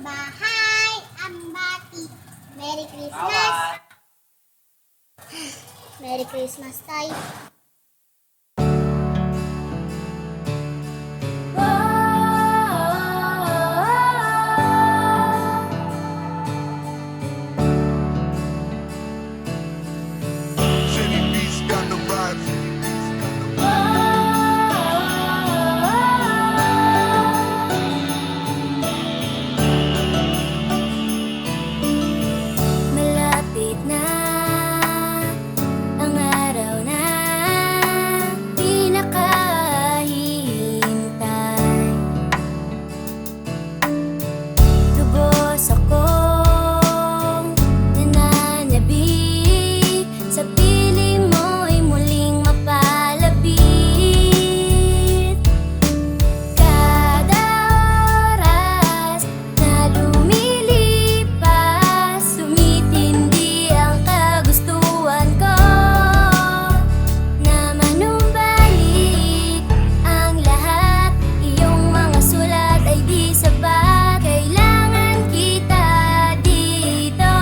bahay, ang bati. Merry Christmas! Merry Christmas tayo. City Beats got the vibes. Malapit na ang araw na pinakahihintay. Lubos akong nananabik sa piling mo'y muling mapalapit. Kada oras na lumilipas, tumitindi ang kagustuhan ko na manumbalik ang lahat. Iyong mga sulat ay di sapat, kailangan kita dito.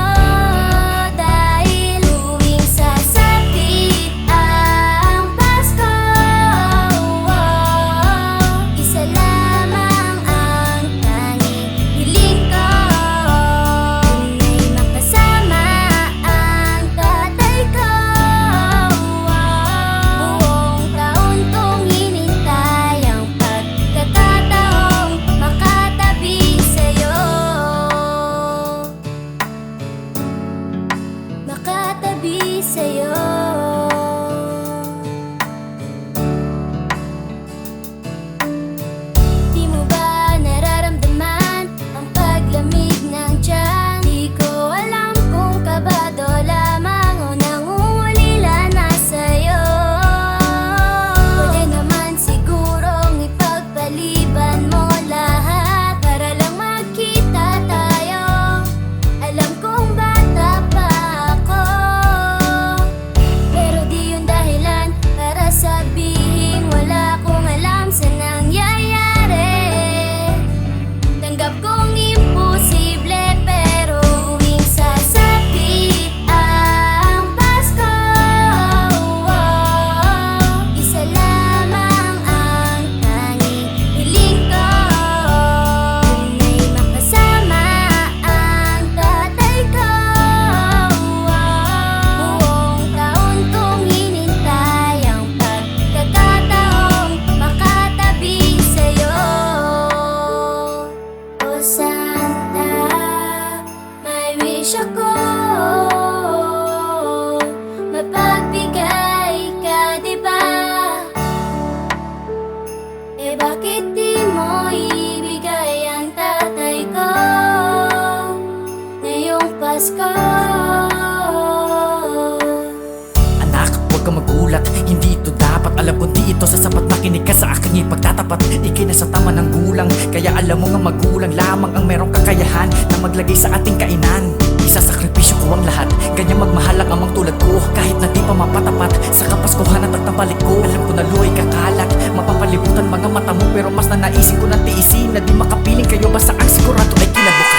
Dahil tuwing sasapit ang Pasko, isa lamang ang tanging hiling ko, ay makasama ang tatay ko. Buong taon kong hinintay ang pagkakataong makatabi sa'yo. Makatabi sa'yo. Di mo ba nararamdaman ang paglamig ng tiyan? Di ko alam kung kabado lamang o nangungulila na sa'yo. Pwede naman sigurong ipagpaliban mo lahat para lang magkita tayo. Alam kong bata pa ako, pero di yun dahilan para sabihin wala akong alam sa nangyayari. Tanggap kong imposible, pero tuwing sasapit ang Pasko, isa lamang ang tanging hiling ko, ay makasama ang tatay ko. Buong taon kong hinintay ang pagkakataong makatabi sa'yo. O Santa, may wish ako, mapagbigay ka, diba? Eh bakit di mo ibigay ang tatay ko ngayong Pasko? Anak, huwag kang magulat, hindi ito dapat. Alam ko di ito sasapat, makinig ka sa aking ipagtatapat. Ikay na sa tama ng gulang, kaya alam mo nga magulang lamang ang merong kakayahan na maglagay sa ating kainan. Isasakripisyo ko ang lahat, ganyan magmahal ang amang tulad ko, kahit na di pa mapatapat sa kapaskuhan at pagtambalik ko. Alam ko na luhay kakalat, mapapalibutan mga mata mo, pero mas nanaisin ko na tiisin na di makapiling kayo, basta ang sigurado ay kinabukasan.